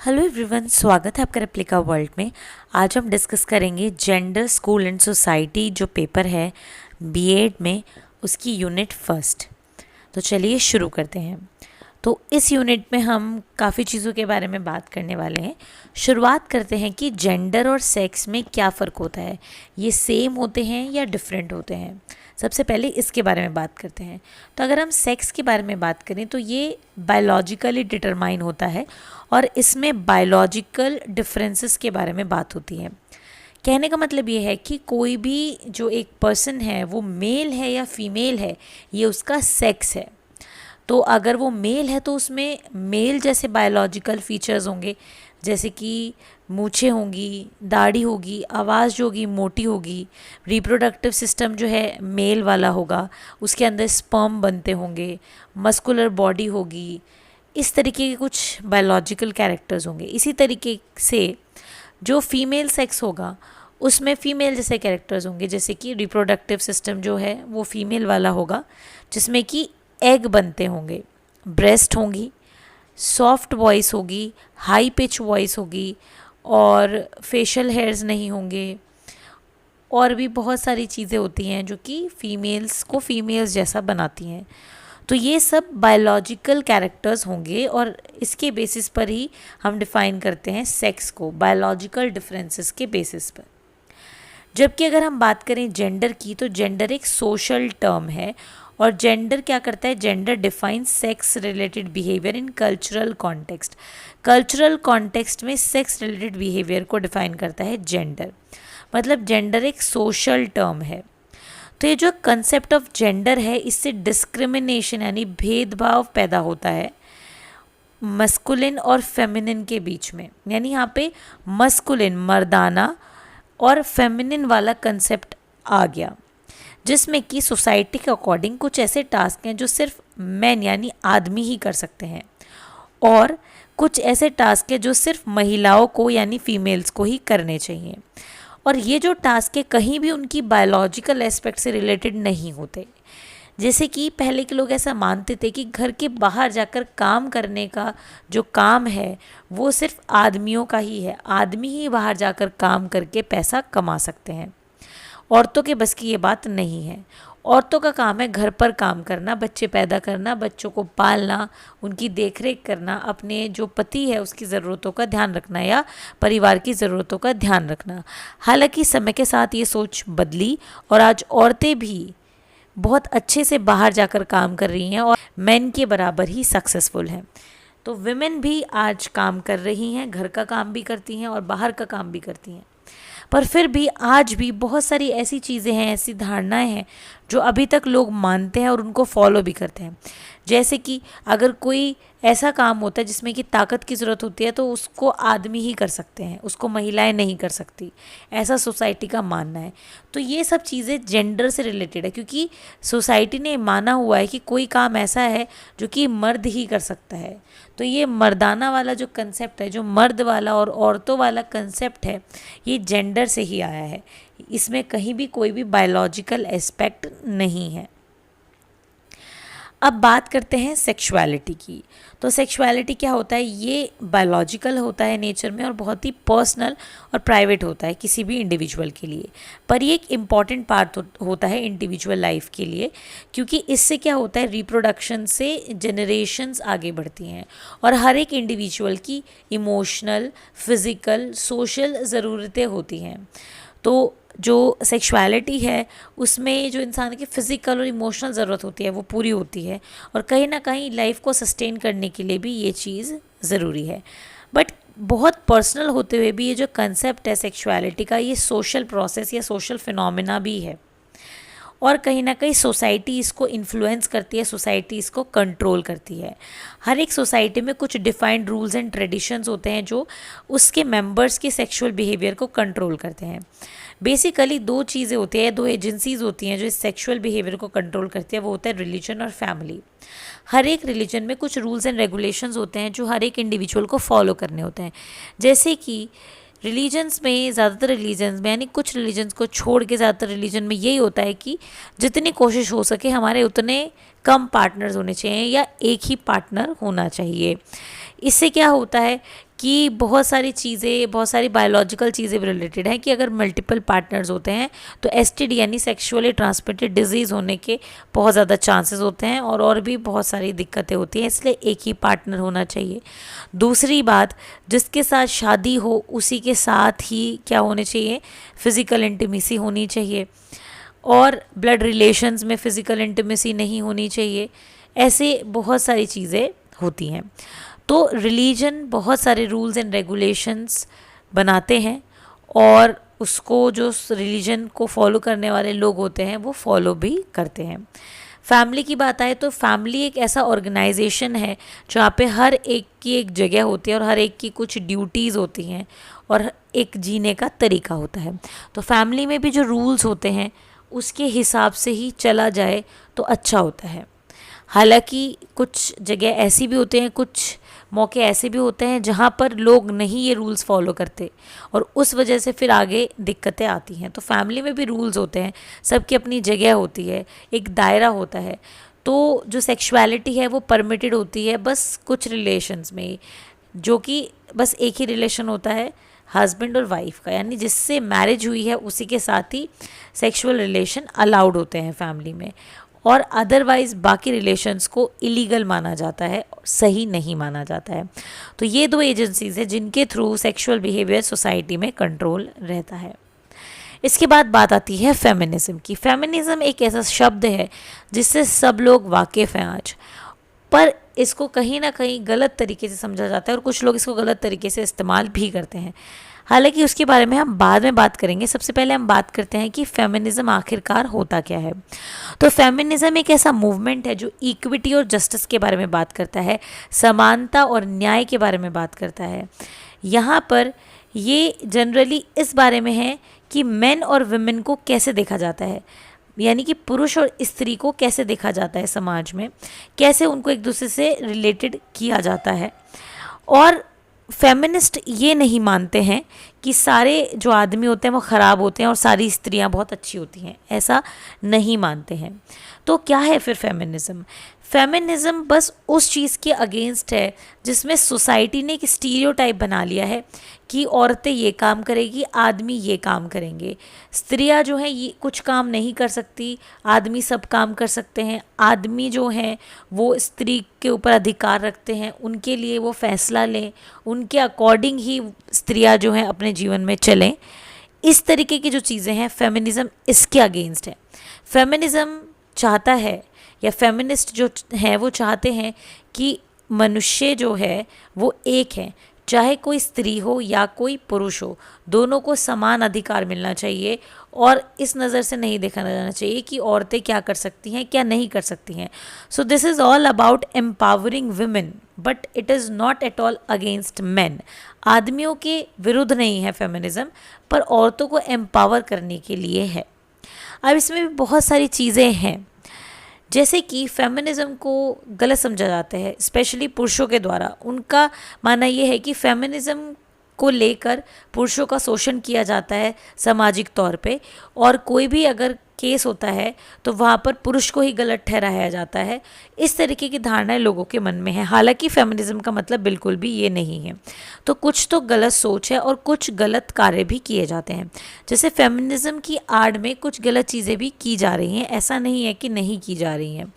Hello everyone, स्वागत है आपका रेप्लिका वर्ल्ड में। आज हम डिस्कस करेंगे जेंडर स्कूल एंड सोसाइटी जो पेपर है बीएड में, उसकी यूनिट फर्स्ट। तो चलिए शुरू करते हैं। तो इस यूनिट में हम काफ़ी चीज़ों के बारे में बात करने वाले हैं। शुरुआत करते हैं कि जेंडर और सेक्स में क्या फ़र्क होता है, ये सेम होते हैं या डिफरेंट होते हैं। सबसे पहले इसके बारे में बात करते हैं। तो अगर हम सेक्स के बारे में बात करें तो ये बायोलॉजिकली डिटरमाइन होता है और इसमें बायोलॉजिकल डिफरेंसेस के बारे में बात होती है। कहने का मतलब ये है कि कोई भी जो एक पर्सन है वो मेल है या फीमेल है, ये उसका सेक्स है। तो अगर वो मेल है तो उसमें मेल जैसे बायोलॉजिकल फीचर्स होंगे, जैसे कि मूछें होंगी, दाढ़ी होगी, आवाज़ जो होगी मोटी होगी, रिप्रोडक्टिव सिस्टम जो है मेल वाला होगा, उसके अंदर स्पर्म बनते होंगे, मस्कुलर बॉडी होगी, इस तरीके के कुछ बायोलॉजिकल कैरेक्टर्स होंगे। इसी तरीके से जो फीमेल सेक्स होगा उसमें फीमेल जैसे कैरेक्टर्स होंगे, जैसे कि रिप्रोडक्टिव सिस्टम जो है वो फीमेल वाला होगा, जिसमें कि एग बनते होंगे, ब्रेस्ट होंगी, सॉफ्ट वॉइस होगी, हाई पिच वॉइस होगी और फेशियल हेयर्स नहीं होंगे। और भी बहुत सारी चीज़ें होती हैं जो कि फीमेल्स को फीमेल्स जैसा बनाती हैं। तो ये सब बायोलॉजिकल कैरेक्टर्स होंगे और इसके बेसिस पर ही हम डिफ़ाइन करते हैं सेक्स को, बायोलॉजिकल डिफरेंसेस के बेसिस पर। जबकि अगर हम बात करें जेंडर की, तो जेंडर एक सोशल टर्म है और जेंडर क्या करता है, gender define sex related behaviour in cultural context. Cultural context में सेक्स रिलेटेड बिहेवियर को डिफाइन करता है जेंडर। मतलब जेंडर एक सोशल टर्म है। तो ये जो कंसेप्ट ऑफ जेंडर है, इससे डिस्क्रिमिनेशन यानी भेदभाव पैदा होता है मस्कुलिन और फेमिनिन के बीच में। यानी यहाँ पे मस्कुलिन मर्दाना और फेमिनिन वाला कंसेप्ट आ गया, जिसमें कि सोसाइटी के अकॉर्डिंग कुछ ऐसे टास्क हैं जो सिर्फ मैन यानी आदमी ही कर सकते हैं और कुछ ऐसे टास्क हैं जो सिर्फ महिलाओं को यानी फीमेल्स को ही करने चाहिए। और ये जो टास्क है कहीं भी उनकी बायोलॉजिकल एस्पेक्ट से रिलेटेड नहीं होते। जैसे कि पहले के लोग ऐसा मानते थे कि घर के बाहर जाकर काम करने का जो काम है वो सिर्फ आदमियों का ही है, आदमी ही बाहर जाकर काम करके पैसा कमा सकते हैं। औरतों के बस की ये बात नहीं है। औरतों का काम है घर पर काम करना, बच्चे पैदा करना, बच्चों को पालना, उनकी देखरेख करना, अपने जो पति है उसकी ज़रूरतों का ध्यान रखना या परिवार की ज़रूरतों का ध्यान रखना। हालांकि समय के साथ ये सोच बदली और आज औरतें भी बहुत अच्छे से बाहर जाकर काम कर रही हैं और मेन के बराबर ही सक्सेसफुल हैं। तो विमेन भी आज काम कर रही हैं, घर का काम भी करती हैं और बाहर का काम भी करती हैं। पर फिर भी आज भी बहुत सारी ऐसी चीज़ें हैं, ऐसी धारणाएं हैं जो अभी तक लोग मानते हैं और उनको फॉलो भी करते हैं। जैसे कि अगर कोई ऐसा काम होता है जिसमें कि ताकत की ज़रूरत होती है तो उसको आदमी ही कर सकते हैं, उसको महिलाएं नहीं कर सकती, ऐसा सोसाइटी का मानना है। तो ये सब चीज़ें जेंडर से रिलेटेड है, क्योंकि सोसाइटी ने माना हुआ है कि कोई काम ऐसा है जो कि मर्द ही कर सकता है। तो ये मर्दाना वाला जो कंसेप्ट है, जो मर्द वाला और औरतों वाला कंसेप्ट है, ये जेंडर से ही आया है। इसमें कहीं भी कोई भी बायोलॉजिकल एस्पेक्ट नहीं है। अब बात करते हैं सेक्सुअलिटी की। तो सेक्सुअलिटी क्या होता है, ये बायोलॉजिकल होता है नेचर में और बहुत ही पर्सनल और प्राइवेट होता है किसी भी इंडिविजुअल के लिए। पर ये एक इम्पॉर्टेंट पार्ट होता है इंडिविजुअल लाइफ के लिए, क्योंकि इससे क्या होता है, रिप्रोडक्शन से जनरेशन्स आगे बढ़ती हैं और हर एक इंडिविजुअल की इमोशनल, फिज़िकल, सोशल ज़रूरतें होती हैं। तो जो सेक्सुअलिटी है उसमें जो इंसान की फ़िज़िकल और इमोशनल ज़रूरत होती है वो पूरी होती है और कहीं ना कहीं लाइफ को सस्टेन करने के लिए भी ये चीज़ ज़रूरी है। बट बहुत पर्सनल होते हुए भी ये जो कंसेप्ट है सेक्सुअलिटी का, ये सोशल प्रोसेस या सोशल फिनोमेना भी है और कहीं ना कहीं सोसाइटी इसको इन्फ्लुएंस करती है, सोसाइटी इसको कंट्रोल करती है। हर एक सोसाइटी में कुछ डिफाइंड रूल्स एंड ट्रेडिशंस होते हैं जो उसके मेंबर्स के सेक्सुअल बिहेवियर को कंट्रोल करते हैं। बेसिकली दो चीज़ें होती हैं, दो एजेंसीज होती हैं जो इस सेक्सुअल बिहेवियर को कंट्रोल करती है, वो होता है रिलीजन और फैमिली। हर एक रिलीजन में कुछ रूल्स एंड रेगुलेशंस होते हैं जो हर एक इंडिविजुअल को फॉलो करने होते हैं। जैसे कि रिलीजन्स में, ज़्यादातर रिलीजन्स में यानी कुछ रिलीजन्स को छोड़ के ज़्यादातर रिलीजन में यही होता है कि जितनी कोशिश हो सके हमारे उतने कम पार्टनर्स होने चाहिए या एक ही पार्टनर होना चाहिए। इससे क्या होता है कि बहुत सारी चीज़ें, बहुत सारी बायोलॉजिकल चीज़ें भी रिलेटेड हैं कि अगर मल्टीपल पार्टनर्स होते हैं तो एसटीडी यानी सेक्सुअली ट्रांसमिटेड डिजीज़ होने के बहुत ज़्यादा चांसेस होते हैं और भी बहुत सारी दिक्कतें होती हैं, इसलिए एक ही पार्टनर होना चाहिए। दूसरी बात, जिसके साथ शादी हो उसी के साथ ही क्या होने चाहिए, फिज़िकल इंटीमेसी होनी चाहिए, और ब्लड रिलेशंस में फ़िज़िकल इंटीमेसी नहीं होनी चाहिए। ऐसे बहुत सारी चीज़ें होती हैं। तो रिलीजन बहुत सारे रूल्स एंड रेगुलेशंस बनाते हैं और उसको जो रिलीजन को फॉलो करने वाले लोग होते हैं वो फॉलो भी करते हैं। फैमिली की बात आए तो फैमिली एक ऐसा ऑर्गेनाइजेशन है जहाँ पे हर एक की एक जगह होती है और हर एक की कुछ ड्यूटीज़ होती हैं और एक जीने का तरीका होता है। तो फैमिली में भी जो रूल्स होते हैं उसके हिसाब से ही चला जाए तो अच्छा होता है। हालांकि कुछ जगह ऐसी भी होते हैं, कुछ मौके ऐसे भी होते हैं जहाँ पर लोग नहीं ये रूल्स फॉलो करते और उस वजह से फिर आगे दिक्कतें आती हैं। तो फैमिली में भी रूल्स होते हैं, सबकी अपनी जगह होती है, एक दायरा होता है। तो जो सेक्सुअलिटी है वो परमिटेड होती है बस कुछ रिलेशंस में ही, जो कि बस एक ही रिलेशन होता है हस्बैंड और वाइफ का, यानी जिससे मैरिज हुई है उसी के साथ ही सेक्सुअल रिलेशन अलाउड होते हैं फैमिली में, और अदरवाइज बाकी रिलेशंस को इलीगल माना जाता है, सही नहीं माना जाता है। तो ये दो एजेंसीज हैं जिनके थ्रू सेक्सुअल बिहेवियर सोसाइटी में कंट्रोल रहता है। इसके बाद बात आती है फेमिनिज्म की। फेमिनिज्म एक ऐसा शब्द है जिससे सब लोग वाकिफ़ हैं आज, पर इसको कहीं ना कहीं गलत तरीके से समझा जाता है और कुछ लोग इसको गलत तरीके से इस्तेमाल भी करते हैं। हालांकि उसके बारे में हम बाद में बात करेंगे। सबसे पहले हम बात करते हैं कि फेमिनिज्म आखिरकार होता क्या है। तो फेमिनिज्म एक ऐसा मूवमेंट है जो इक्विटी और जस्टिस के बारे में बात करता है, समानता और न्याय के बारे में बात करता है। यहाँ पर ये जनरली इस बारे में है कि मेन और वुमेन को कैसे देखा जाता है, यानी कि पुरुष और स्त्री को कैसे देखा जाता है समाज में, कैसे उनको एक दूसरे से रिलेटेड किया जाता है। और फेमिनिस्ट ये नहीं मानते हैं कि सारे जो आदमी होते हैं वो ख़राब होते हैं और सारी स्त्रियां बहुत अच्छी होती हैं, ऐसा नहीं मानते हैं। तो क्या है फिर फेमिनिज्म? फेमिनिज्म बस उस चीज़ के अगेंस्ट है जिसमें सोसाइटी ने एक स्टीरियोटाइप बना लिया है कि औरतें ये काम करेगी, आदमी ये काम करेंगे, स्त्रियां जो हैं ये कुछ काम नहीं कर सकती, आदमी सब काम कर सकते हैं, आदमी जो हैं वो स्त्री के ऊपर अधिकार रखते हैं, उनके लिए वो फैसला लें, उनके अकॉर्डिंग ही स्त्रियां जो हैं अपने जीवन में चलें। इस तरीके की जो चीज़ें हैं फेमिनिज्म इसके अगेंस्ट है। फेमिनिज्म चाहता है, या फेमिनिस्ट जो हैं वो चाहते हैं कि मनुष्य जो है वो एक है, चाहे कोई स्त्री हो या कोई पुरुष हो, दोनों को समान अधिकार मिलना चाहिए और इस नज़र से नहीं देखा जाना चाहिए कि औरतें क्या कर सकती हैं क्या नहीं कर सकती हैं। So this is all about empowering women, but it is not at all against man. आदमियों के विरुद्ध नहीं है फेमिनिज्म, पर औरतों को एम्पावर करने के लिए है। अब इसमें भी बहुत सारी चीज़ें हैं, जैसे कि फेमिनिज्म को गलत समझा जाता है स्पेशली पुरुषों के द्वारा। उनका मानना ये है कि फेमिनिज्म को लेकर पुरुषों का शोषण किया जाता है सामाजिक तौर पे, और कोई भी अगर केस होता है तो वहाँ पर पुरुष को ही गलत ठहराया जाता है। इस तरीके की धारणाएं लोगों के मन में है, हालांकि फेमिनिज्म का मतलब बिल्कुल भी ये नहीं है। तो कुछ तो गलत सोच है और कुछ गलत कार्य भी किए जाते हैं। जैसे फेमिनिज्म की आड़ में कुछ गलत चीज़ें भी की जा रही हैं, ऐसा नहीं है कि नहीं की जा रही हैं।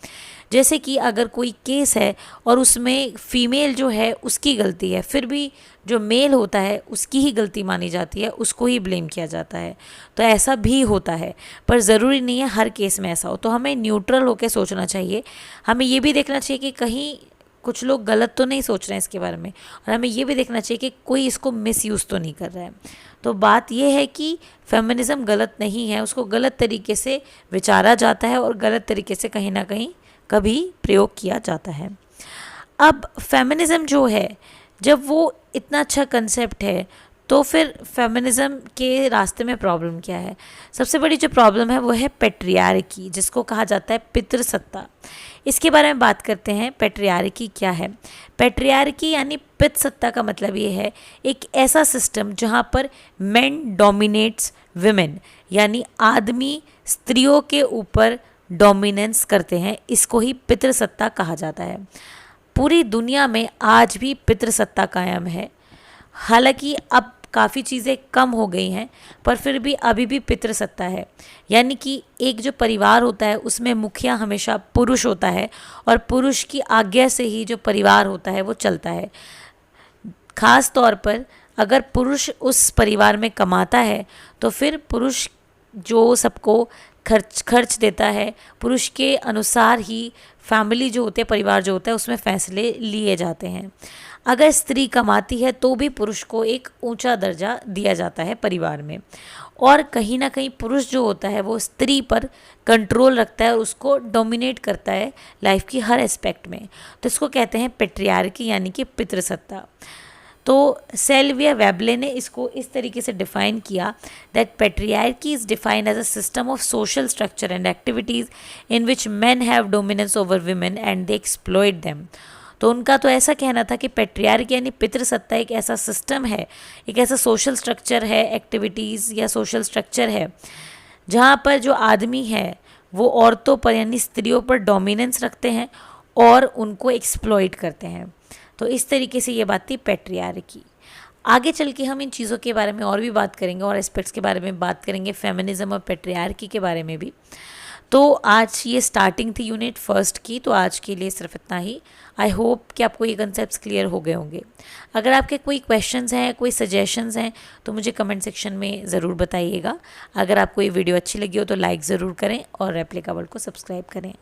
जैसे कि अगर कोई केस है और उसमें फीमेल जो है उसकी गलती है, फिर भी जो मेल होता है उसकी ही गलती मानी जाती है, उसको ही ब्लेम किया जाता है। तो ऐसा भी होता है, पर ज़रूरी नहीं है हर केस में ऐसा हो। तो हमें न्यूट्रल होकर सोचना चाहिए। हमें ये भी देखना चाहिए कि कहीं कुछ लोग गलत तो नहीं सोच रहे हैं इसके बारे में, और हमें ये भी देखना चाहिए कि कोई इसको मिसयूज़ तो नहीं कर रहा है। तो बात यह है कि फेमिनिज्म गलत नहीं है, उसको गलत तरीके से विचारा जाता है और गलत तरीके से कहीं ना कहीं कभी प्रयोग किया जाता है। अब फेमिनिज्म जो है, जब वो इतना अच्छा कंसेप्ट है, तो फिर फेमिनिज्म के रास्ते में प्रॉब्लम क्या है? सबसे बड़ी जो प्रॉब्लम है वो है पैट्रियार्की, जिसको कहा जाता है पितृसत्ता। इसके बारे में बात करते हैं। पैट्रियार्की क्या है? पैट्रियार्की यानी पितृसत्ता का मतलब ये है एक ऐसा सिस्टम जहाँ पर मेन डोमिनेट्स विमेन, यानी आदमी स्त्रियों के ऊपर डोमिनेंस करते हैं, इसको ही पितृसत्ता कहा जाता है। पूरी दुनिया में आज भी पितृसत्ता कायम है। हालांकि अब काफ़ी चीज़ें कम हो गई हैं, पर फिर भी अभी भी पितृसत्ता है। यानी कि एक जो परिवार होता है उसमें मुखिया हमेशा पुरुष होता है और पुरुष की आज्ञा से ही जो परिवार होता है वो चलता है। खास तौर पर अगर पुरुष उस परिवार में कमाता है तो फिर पुरुष जो सबको खर्च देता है, पुरुष के अनुसार ही फैमिली जो होती है, परिवार जो होता है, उसमें फैसले लिए जाते हैं। अगर स्त्री कमाती है तो भी पुरुष को एक ऊंचा दर्जा दिया जाता है परिवार में, और कहीं ना कहीं पुरुष जो होता है वो स्त्री पर कंट्रोल रखता है और उसको डोमिनेट करता है लाइफ की हर एस्पेक्ट में। तो इसको कहते हैं पेट्रियार्की, यानी कि पितृसत्ता। तो सेल्विया वेबले ने इसको इस तरीके से डिफाइन किया that patriarchy is defined as a system of social structure and activities in which men have dominance over women and they exploit them. तो उनका तो ऐसा कहना था कि पेट्रियार्की यानी पितृसत्ता एक ऐसा सिस्टम है, एक ऐसा सोशल स्ट्रक्चर है, एक्टिविटीज़ या सोशल स्ट्रक्चर है जहाँ पर जो आदमी है वो औरतों पर यानी स्त्रियों पर डोमिनेंस रखते हैं और उनको एक्सप्लॉइट करते हैं। तो इस तरीके से ये बात थी पेट्रियार्की। आगे चल के हम इन चीज़ों के बारे में और भी बात करेंगे और एस्पेक्ट्स के बारे में बात करेंगे, फेमिनिज्म और पेट्रियार्की के बारे में भी। तो आज ये स्टार्टिंग थी यूनिट फर्स्ट की, तो आज के लिए सिर्फ इतना ही। आई होप कि आपको ये कंसेप्ट्स क्लियर हो गए होंगे। अगर आपके कोई क्वेश्चंस हैं, कोई सजेशंस हैं, तो मुझे कमेंट सेक्शन में ज़रूर बताइएगा। अगर आपको ये वीडियो अच्छी लगी हो तो लाइक ज़रूर करें और रेप्लिका वर्ल्ड को सब्सक्राइब करें।